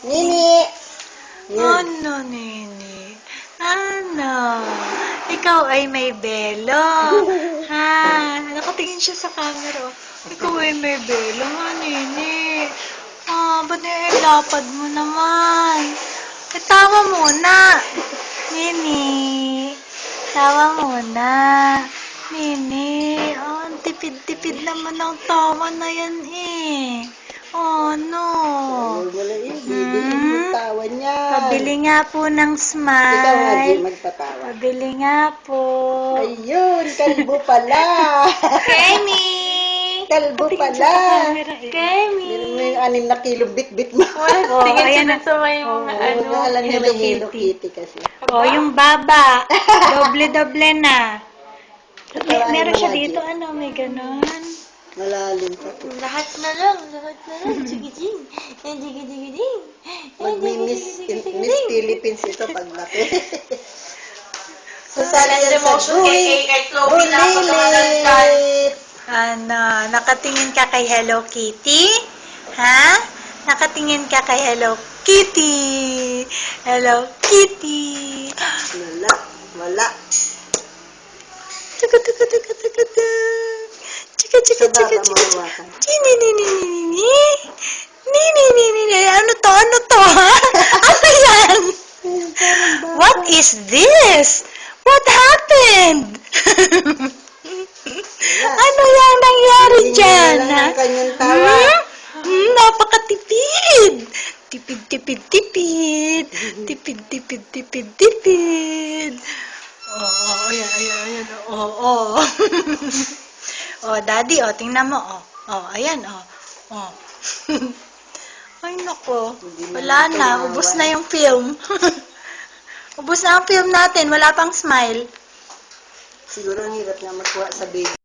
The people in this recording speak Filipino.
Nini! Yan. Ano, Nini? Ano? Ikaw ay may belo. Ha? Nakatingin siya sa camera. Ikaw ay may belo nga, Nini. Ba't lapad mo naman? Tawa muna. Nini. Tawa muna. Nini. Ang tipid-tipid naman ang tawa na yan eh. No. Wala yun. Bibili mo tawa niya. Pabili nga po ng smile. Ikaw nga di magpatawa. Pabili nga po. Ayun, kalbo pala. Kemi! Kalbo Patingin pala. siya sa camera. Kemi! Meron mo yung 6 na kilo bit-bit mo. Tingin siya na sa may mga Alam niya may Hello Kitty kasi. yung baba. Doble-doble na. Katawain Meron mo siya nga, dito, Gio. may ganon. Malalim pa to. Lahat na lang. Chigiding. Chigiding. Mag-Miss Philippines ito pag laki. So, sana yan sa Bulilit. Nakatingin ka kay Hello Kitty? Ha? Nakatingin ka kay Hello Kitty? Hello Kitty? Wala. Tuka. Chika. Ni. Ano to? Ha? Ano yan? What is this? What happened? Ano yung nangyari dyan? Hindi na lang ang kanyang tawa. Napakatipid. Tipid. Ayan. Daddy, tingnan mo, ayan, Ay, nako. Wala na. Ubus na yung film. Ubus na ang film natin. Wala pang smile. Siguro ang hirap nga magkuha sa baby.